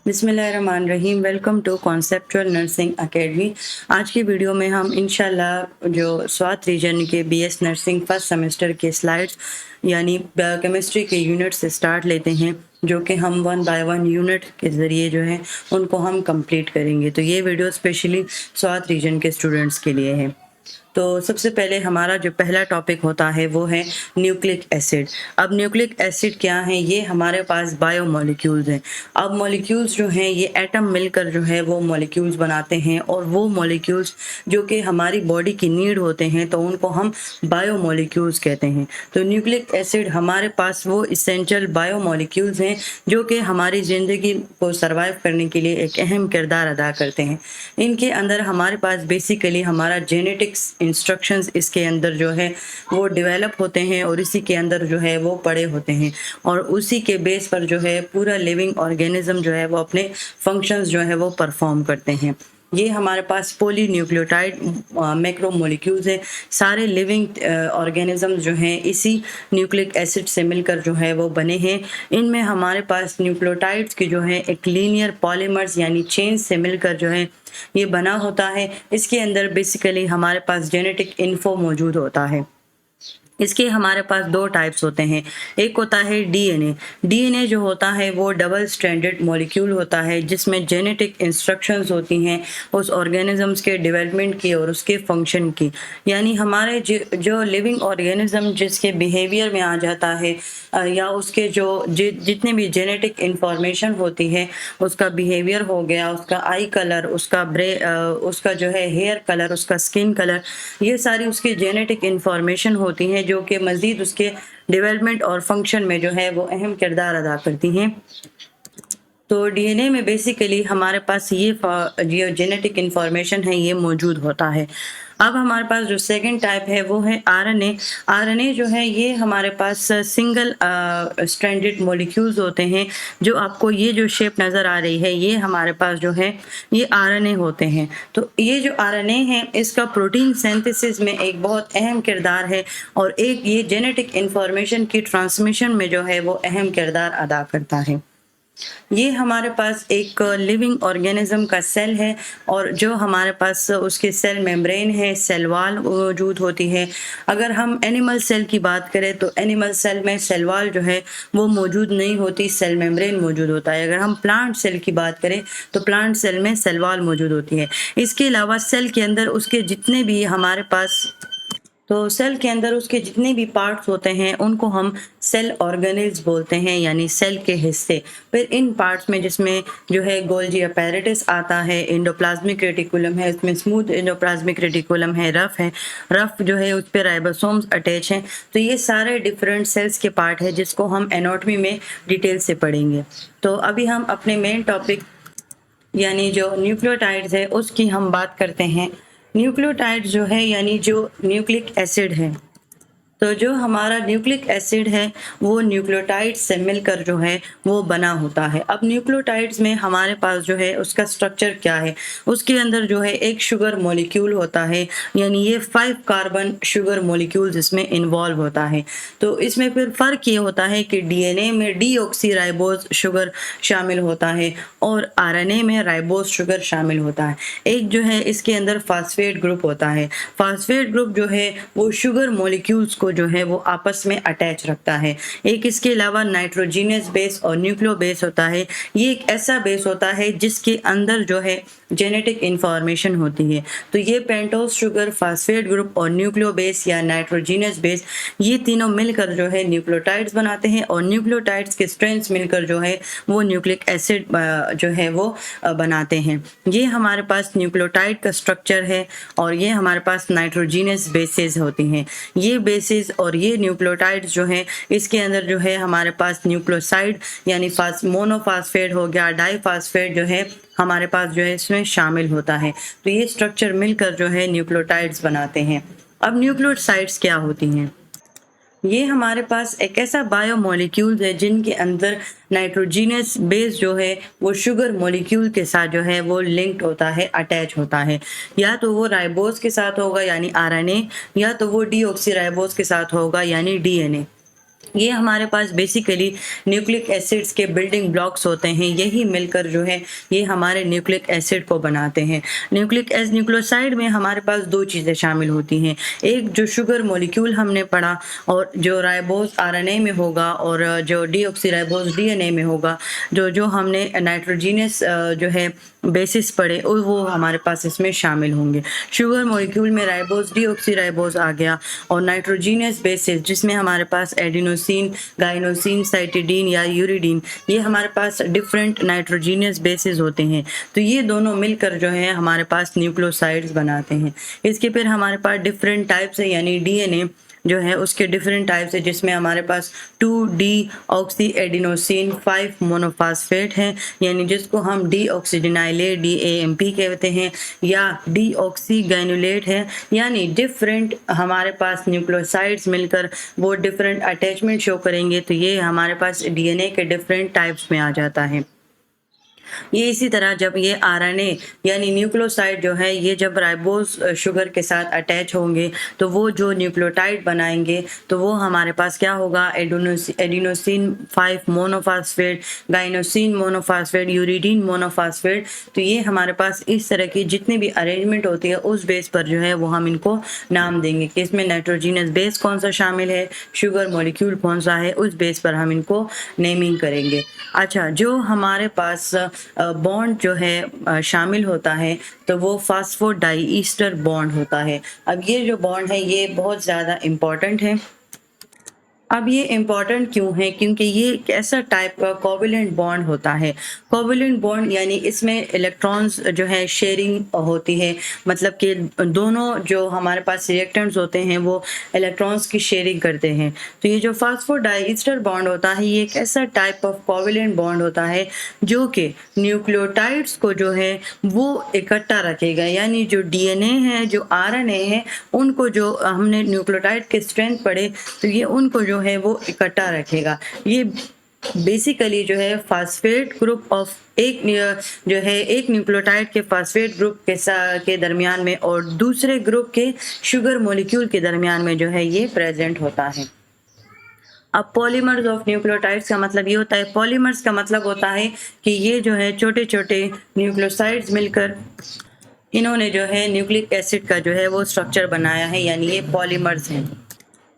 बिस्मिल्लाहिर्रहमानिर्रहीम। Welcome to conceptual nursing academy. आज की वीडियो में हम इंशाल्लाह जो स्वात रीजन के बीएस नर्सिंग फर्स्ट सेमेस्टर के स्लाइड्स यानी केमिस्ट्री के यूनिट से स्टार्ट लेते हैं, जो कि हम 1 बाय 1 यूनिट के ज़रिए जो है उनको हम कंप्लीट करेंगे। तो ये वीडियो स्पेशली स्वात रीजन के स्टूडेंट्स के लिए है। तो सबसे पहले हमारा जो पहला टॉपिक होता है वो है न्यूक्लिक एसिड। अब न्यूक्लिक एसिड क्या है? ये हमारे पास बायो मॉलिक्यूल्स हैं। अब मॉलिक्यूल्स जो हैं ये एटम मिलकर जो है वो मॉलिक्यूल्स बनाते हैं, और वो मॉलिक्यूल्स जो कि हमारी बॉडी की नीड होते हैं तो उनको हम बायो मॉलिक्यूल्स कहते हैं। तो न्यूक्लिक एसिड हमारे पास वो इसेंशियल बायो मॉलिक्यूल्स हैं जो कि हमारी ज़िंदगी को सर्वाइव करने के लिए एक अहम किरदार अदा करते हैं। इनके अंदर हमारे पास बेसिकली हमारा जेनेटिक्स इंस्ट्रक्शंस इसके अंदर जो है वो डेवलप होते हैं, और इसी के अंदर जो है वो पड़े होते हैं, और उसी के बेस पर जो है पूरा लिविंग ऑर्गेनिज्म जो है वो अपने फंक्शंस जो है वो परफॉर्म करते हैं। ये हमारे पास पॉलीन्यूक्लियोटाइड मैक्रोमोलिक्यूल्स हैं। सारे लिविंग ऑर्गेनिजम्स जो हैं इसी न्यूक्लिक एसिड से मिलकर जो है वो बने हैं। इनमें हमारे पास न्यूक्लियोटाइड्स की जो है एक लीनियर पॉलीमर्स यानी चेन से मिलकर जो है ये बना होता है। इसके अंदर बेसिकली हमारे पास जेनेटिक इन्फो मौजूद होता है। इसके हमारे पास 2 टाइप्स होते हैं। एक होता है डीएनए। डीएनए जो होता है वो डबल स्ट्रैंडेड मॉलिक्यूल होता है, जिसमें जेनेटिक इंस्ट्रक्शंस होती हैं उस ऑर्गेनिजम्स के डेवलपमेंट की और उसके फंक्शन की। यानी हमारे जो लिविंग ऑर्गेनिज्म जिसके बिहेवियर में आ जाता है, या उसके जितने भी जेनेटिक इंफॉर्मेशन होती है, उसका बिहेवियर हो गया, उसका आई कलर, उसका जो है हेयर कलर, उसका स्किन कलर, ये सारी उसकी जेनेटिक इंफॉर्मेशन होती हैं जो कि मज़ीद उसके डेवलपमेंट और फंक्शन में जो है वो अहम किरदार अदा करती हैं। तो डीएनए में बेसिकली हमारे पास ये जेनेटिक इंफॉर्मेशन है ये मौजूद होता है। अब हमारे पास जो सेकंड टाइप है वो है आरएनए। आरएनए जो है ये हमारे पास सिंगल स्ट्रैंडेड मॉलिक्यूल्स होते हैं। जो आपको ये जो शेप नज़र आ रही है ये हमारे पास जो है ये आरएनए होते हैं। तो ये जो आरएनए है इसका प्रोटीन सिंथेसिस में एक बहुत अहम किरदार है, और एक ये जेनेटिक इंफॉर्मेशन की ट्रांसमिशन में जो है वो अहम किरदार अदा करता है। ये हमारे पास एक लिविंग ऑर्गेनिज्म का सेल है, और जो हमारे पास उसके सेल मेम्ब्रेन है, सेल वॉल मौजूद होती है। अगर हम एनिमल सेल की बात करें तो एनिमल सेल में सेल वॉल जो है वो मौजूद नहीं होती, सेल मेम्ब्रेन मौजूद होता है। अगर हम प्लांट सेल की बात करें तो प्लांट सेल में सेल वॉल मौजूद होती है। इसके अलावा सेल के अंदर उसके जितने भी हमारे पास सेल के अंदर उसके जितने भी पार्ट्स होते हैं उनको हम सेल ऑर्गेनेल्स बोलते हैं, यानी सेल के हिस्से। फिर इन पार्ट्स में जिसमें जो है गोल्जी अपैरेटस आता है, एंडोप्लाज्मिक रेटिकुलम है, इसमें स्मूथ एंडोप्लाज्मिक रेटिकुलम है, रफ जो है उस पर राइबोसोम्स अटैच हैं। तो ये सारे डिफरेंट सेल्स के पार्ट है जिसको हम एनाटॉमी में डिटेल से पढ़ेंगे। तो अभी हम अपने मेन टॉपिक यानी जो न्यूक्लियोटाइड्स है उसकी हम बात करते हैं। न्यूक्लियोटाइड जो है यानी जो न्यूक्लिक एसिड है, तो जो हमारा न्यूक्लिक एसिड है वो न्यूक्लियोटाइड्स से मिलकर जो है वो बना होता है। अब न्यूक्लियोटाइड्स में हमारे पास जो है उसका स्ट्रक्चर क्या है? उसके अंदर जो है एक शुगर मॉलिक्यूल होता है, यानी ये 5 कार्बन शुगर मॉलिक्यूल्स इसमें इन्वॉल्व होता है। तो इसमें फिर फ़र्क ये होता है कि डीएनए में डीऑक्सीराइबोज शुगर शामिल होता है और आरएनए में राइबोज शुगर शामिल होता है। एक जो है इसके अंदर फास्फेट ग्रुप होता है। फास्फेट ग्रुप जो है वो शुगर मॉलिक्यूल्स को जो है वो आपस में अटैच रखता है। एक इसके अलावा नाइट्रोजीनियस बेस और न्यूक्लियो बेस होता है। ये एक ऐसा बेस होता है जिसके अंदर जो है जेनेटिक इंफॉर्मेशन होती है। तो ये पेंटोस शुगर, फास्फेट ग्रुप और न्यूक्लियो बेस या नाइट्रोजीनियस बेस, ये तीनों मिलकर जो है न्यूक्लियोटाइड्स बनाते हैं, और न्यूक्लियोटाइड्स के स्ट्रेंथ्स मिलकर जो है वो न्यूक्लिक एसिड जो है वो बनाते हैं। ये हमारे पास न्यूक्लियोटाइड का स्ट्रक्चर है, और ये हमारे पास नाइट्रोजीनियस बेसेस होती हैं। ये बेसिस और ये न्यूक्लियोटाइड्स जो हैं इसके अंदर जो है हमारे पास न्यूक्लियोसाइड यानी मोनोफास्फेट हो गया, डाईफास्फेट जो है हमारे पास जो है इसमें शामिल होता है। तो ये स्ट्रक्चर मिलकर जो है न्यूक्लियोटाइड्स बनाते हैं। अब न्यूक्लियोसाइड्स क्या होती हैं? ये हमारे पास एक ऐसा बायो मॉलिक्यूल है जिनके अंदर नाइट्रोजीनियस बेस जो है वो शुगर मॉलिक्यूल के साथ जो है वो लिंक्ड होता है, अटैच होता है। या तो वो राइबोज के साथ होगा यानी आरएनए, या तो वो डीऑक्सीराइबोज के साथ होगा यानी डीएनए। ये हमारे पास बेसिकली न्यूक्लिक एसिड्स के बिल्डिंग ब्लॉक्स होते हैं, यही मिलकर जो है ये हमारे न्यूक्लिक एसिड को बनाते हैं। न्यूक्लियोसाइड में हमारे पास दो चीज़ें शामिल होती हैं, एक जो शुगर मॉलिक्यूल हमने पढ़ा और जो राइबोज आरएनए में होगा और जो डीऑक्सीराइबोज डीएनए में होगा, जो जो हमने नाइट्रोजीनियस जो है बेसिस पढ़े और वो हमारे पास इसमें शामिल होंगे। शुगर मॉलिक्यूल में राइबोज डीऑक्सीराइबोज आ गया और नाइट्रोजीनियस बेसिस जिसमें हमारे पास एडिनोसिन, गाइनोसिन, साइटिडीन या यूरिडीन, ये हमारे पास डिफरेंट नाइट्रोजीनियस बेसिस होते हैं। तो ये दोनों मिलकर जो है हमारे पास न्यूक्लियोसाइड्स बनाते हैं। इसके फिर हमारे पास डिफरेंट टाइप्स है, यानी डीएनए जो है उसके डिफरेंट टाइप्स है, जिसमें हमारे पास 2-डीऑक्सी एडिनोसिन 5 मोनोफास्फेट है, यानी जिसको हम डीऑक्सीडिनाइलेट DAMP कहते हैं, या डीऑक्सी ग्रैन्युलेट है, यानी डिफरेंट हमारे पास न्यूक्लियोसाइड्स मिलकर वो डिफरेंट अटैचमेंट शो करेंगे। तो ये हमारे पास डीएनए के डिफरेंट टाइप्स में आ जाता है। ये इसी तरह जब ये आरएनए यानी न्यूक्लियोसाइड जो है ये जब राइबोज शुगर के साथ अटैच होंगे तो वो जो न्यूक्लियोटाइड बनाएंगे तो वो हमारे पास क्या होगा, adenosine 5 monophosphate, guanosine monophosphate, uridine monophosphate. तो ये हमारे पास इस तरह की जितनी भी अरेंजमेंट होती है उस बेस पर जो है वो हम इनको नाम देंगे कि इसमें नाइट्रोजीनियस बेस कौन सा शामिल है, शुगर मॉलिक्यूल कौन सा है, उस बेस पर हम इनको नेमिंग करेंगे। अच्छा, जो हमारे पास बॉन्ड जो है शामिल होता है तो वो फास्फोडाइईस्टर बॉन्ड होता है। अब ये जो बॉन्ड है ये बहुत ज़्यादा इम्पॉर्टेंट है। अब ये इम्पॉर्टेंट क्यों है, क्योंकि ये एक ऐसा टाइप का कोवैलेंट बॉन्ड होता है। कोवैलेंट बॉन्ड यानी इसमें इलेक्ट्रॉन्स जो है शेयरिंग होती है, मतलब कि दोनों जो हमारे पास रिएक्टेंट्स होते हैं वो इलेक्ट्रॉन्स की शेयरिंग करते हैं। तो ये जो फास्फोडाइईस्टर बॉन्ड होता है ये एक ऐसा टाइप ऑफ कोवैलेंट बॉन्ड होता है जो कि न्यूक्लियोटाइड्स को जो है वो इकट्ठा रखेगा, यानी जो डीएनए है, जो आरएनए है, उनको जो हमने न्यूक्लियोटाइड के स्ट्रेंथ पढ़े तो ये उनको जो है वो इकट्ठा रखेगा। ये बेसिकली जो है फास्फेट ग्रुप ऑफ एक जो है एक न्यूक्लियोटाइड के फास्फेट ग्रुप के दरमियान में और दूसरे ग्रुप के शुगर मॉलिक्यूल के दरमियान में जो है ये प्रेजेंट होता है। अब पॉलीमर्स ऑफ न्यूक्लियोटाइड्स का मतलब ये होता है, पॉलीमर्स का मतलब होता है कि ये जो है छोटे छोटे न्यूक्लियोसाइड्स मिलकर इन्होंने जो है न्यूक्लिक एसिड का जो है वो स्ट्रक्चर बनाया है, यानी ये पॉलीमर्स हैं।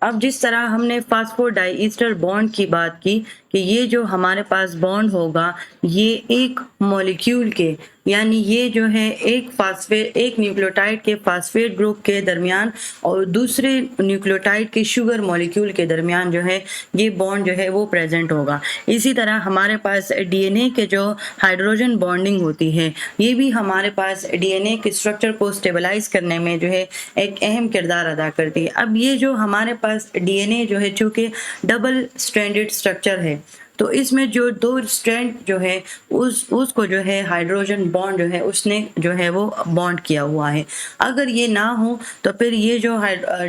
अब जिस तरह हमने फास्फोडाइईस्टर बॉन्ड की बात की कि ये जो हमारे पास बॉन्ड होगा ये एक मॉलिक्यूल के, यानी ये जो है एक न्यूक्लियोटाइड के फास्फेट ग्रुप के दरमियान और दूसरे न्यूक्लियोटाइड के शुगर मॉलिक्यूल के दरमियान जो है ये बॉन्ड जो है वो प्रेजेंट होगा। इसी तरह हमारे पास डीएनए के जो हाइड्रोजन बॉन्डिंग होती है ये भी हमारे पास डीएनए के स्ट्रक्चर को स्टेबलाइज करने में जो है एक अहम किरदार अदा करती है। अब ये जो हमारे पास डीएनए जो है चूँकि डबल स्ट्रैंडेड स्ट्रक्चर है तो इसमें जो दो स्ट्रैंड जो है उसको जो है हाइड्रोजन बॉन्ड जो है उसने जो है वो बॉन्ड किया हुआ है। अगर ये ना हो तो फिर ये जो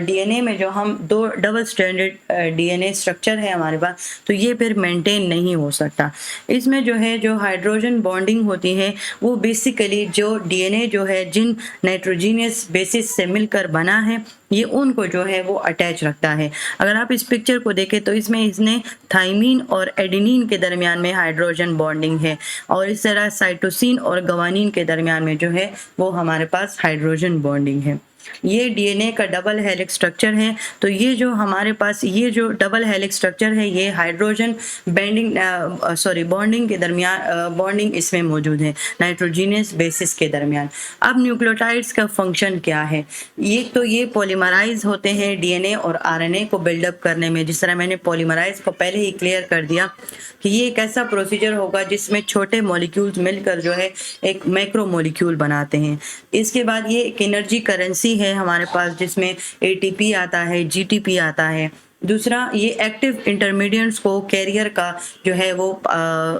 डीएनए में जो हम दो डबल स्ट्रैंडेड डीएनए स्ट्रक्चर है हमारे पास तो ये फिर मेंटेन नहीं हो सकता। इसमें जो है जो हाइड्रोजन बॉन्डिंग होती है वो बेसिकली जो डीएनए जो है जिन नाइट्रोजीनियस बेसिस से मिलकर बना है ये उनको जो है वो अटैच रखता है। अगर आप इस पिक्चर को देखें तो इसमें इसने थाइमीन और एडेनिन के दरमियान में हाइड्रोजन बॉन्डिंग है और इस तरह साइटोसिन और गवानीन के दरमियान में जो है वो हमारे पास हाइड्रोजन बॉन्डिंग है। ये डीएनए का डबल हेलिक्स स्ट्रक्चर है। तो ये जो हमारे पास ये जो डबल हेलिक्स स्ट्रक्चर है ये हाइड्रोजन बॉन्डिंग के दरमियान बॉन्डिंग इसमें मौजूद है नाइट्रोजीनियस बेसिस के दरमियान। अब न्यूक्लियोटाइड्स का फंक्शन क्या है, ये पॉलीमराइज होते हैं डीएनए और आरएनए को बिल्डअप करने में। जिस तरह मैंने पॉलीमराइज को पहले ही क्लियर कर दिया कि ये एक ऐसा प्रोसीजर होगा जिसमें छोटे मॉलिक्यूल्स मिलकर जो है एक मैक्रो मॉलिक्यूल बनाते हैं। इसके बाद ये एक एनर्जी करेंसी है हमारे पास जिसमें एटीपी आता है, जीटीपी आता है। दूसरा ये एक्टिव इंटरमीडिएट्स को कैरियर का जो है वो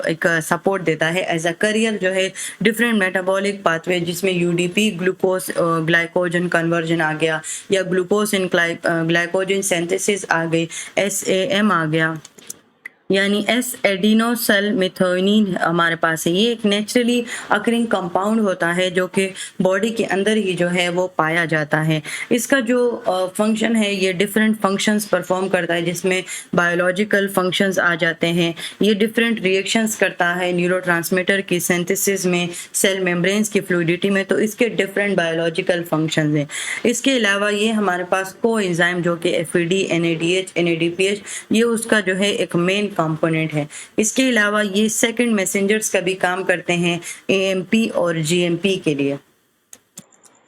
एक सपोर्ट देता है एज अ कैरियर जो है डिफरेंट मेटाबॉलिक पाथवे जिसमें यूडीपी ग्लूकोज ग्लाइकोजन कन्वर्जन आ गया या ग्लूकोज इन ग्लाइकोजन सिंथेसिस आ गई, एसएएम आ गया। यानी एस एडिनोसल मिथोनिन हमारे पास है। ये एक नेचुरली अकरिंग कंपाउंड होता है जो कि बॉडी के अंदर ही जो है वो पाया जाता है। इसका जो फंक्शन है ये डिफरेंट फंक्शंस परफॉर्म करता है, जिसमें बायोलॉजिकल फंक्शंस आ जाते हैं। ये डिफरेंट रिएक्शंस करता है न्यूरोट्रांसमीटर की सिंथेसिस में, सेल मेम्ब्रेन्स की फ्लूइडिटी में, तो इसके डिफरेंट बायोलॉजिकल फंक्शंस हैं। इसके अलावा ये हमारे पास कोएंजाइम जो कि एफईडी, एनएडीएच, एनएडीपीएच, ये उसका जो है एक मेन कंपोनेंट है। इसके अलावा ये सेकंड मैसेंजर्स का भी काम करते हैं एएमपी और जीएमपी के लिए।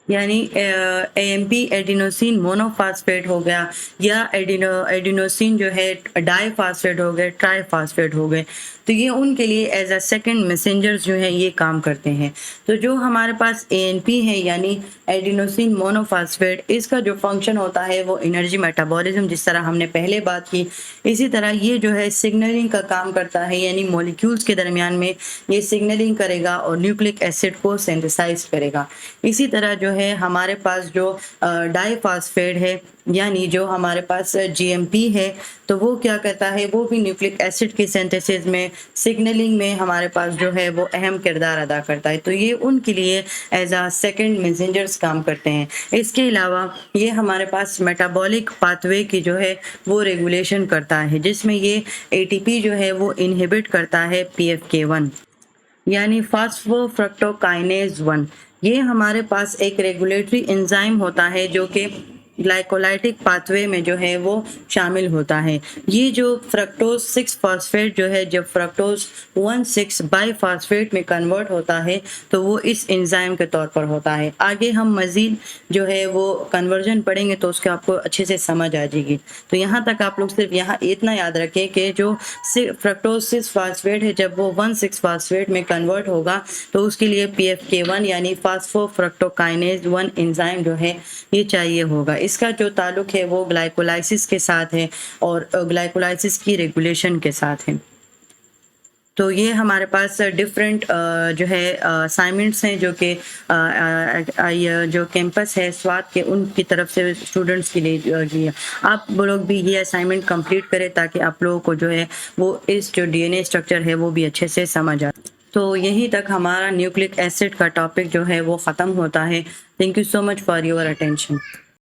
यानी एएमपी एडिनोसिन मोनोफास्फेट हो गया, या एडिनोसिन जो है डाईफास्फेट हो गए, ट्राईफास्फेट हो गए, तो ये उनके लिए एज अ सेकंड मैसेंजर्स जो है ये काम करते हैं। तो जो हमारे पास एएनपी है यानी एडिनोसिन मोनोफास्फेट, इसका जो फंक्शन होता है वो एनर्जी मेटाबॉलिज्म, जिस तरह हमने पहले बात की, इसी तरह ये जो है सिग्नलिंग का काम करता है, यानी मॉलिक्यूल्स के दरमियान में ये सिग्नलिंग करेगा और न्यूक्लिक एसिड को सिंथेसाइज करेगा। इसी तरह जो है हमारे पास जो डाईफास्फेट है, यानी जो हमारे पास जीएमपी है, तो वो क्या करता है, वो भी न्यूक्लिक एसिड की सिंथेसिस में, सिग्नलिंग में हमारे पास जो है वो अहम किरदार अदा करता है। तो ये उनके लिए एज अ सेकंड मैसेंजर्स काम करते हैं। इसके अलावा ये हमारे पास मेटाबॉलिक पाथवे की जो है वो रेगुलेशन करता है, जिसमें ये एटीपी जो है वो इनहिबिट करता है पीएफके1, यानी फास्फोफ्रक्टोकाइनेज 1। ये हमारे पास एक रेगुलेटरी एंजाइम होता है जो कि ग्लाइकोलाइटिक पाथवे में जो है वो शामिल होता है। ये जो फ्रक्टोज 6 फास्फेट जो है, जब फ्रक्टोज 1,6 बाईफास्फेट में कन्वर्ट होता है तो वो इस एंजाइम के तौर पर होता है। आगे हम मज़ीद जो है वो कन्वर्जन पढ़ेंगे तो उसके आपको अच्छे से समझ आ जाएगी। तो यहाँ तक आप लोग सिर्फ यहाँ इतना याद रखें कि जो फ्रक्टोज 6 फास्फेट है, जब वो 1,6 फास्फेट में कन्वर्ट होगा तो उसके लिए पीएफके1 यानी फास्फोफ्रक्टोकाइनेज 1 एंजाइम जो है ये चाहिए होगा। इसका जो ताल्लुक है वो ग्लाइकोलाइसिस के साथ है और ग्लाइकोलाइसिस की रेगुलेशन के साथ है। तो ये हमारे पास डिफरेंट जो है असाइनमेंट्स हैं जो कि जो कैंपस है स्वात के उनकी तरफ से स्टूडेंट्स के लिए किया। आप लोग भी ये असाइनमेंट कंप्लीट करें ताकि आप लोगों को जो है वो इस जो डीएनए स्ट्रक्चर है वो भी अच्छे से समझ आए। तो यहीं तक हमारा न्यूक्लिक एसिड का टॉपिक जो है वो ख़त्म होता है। Thank you so much for your attention.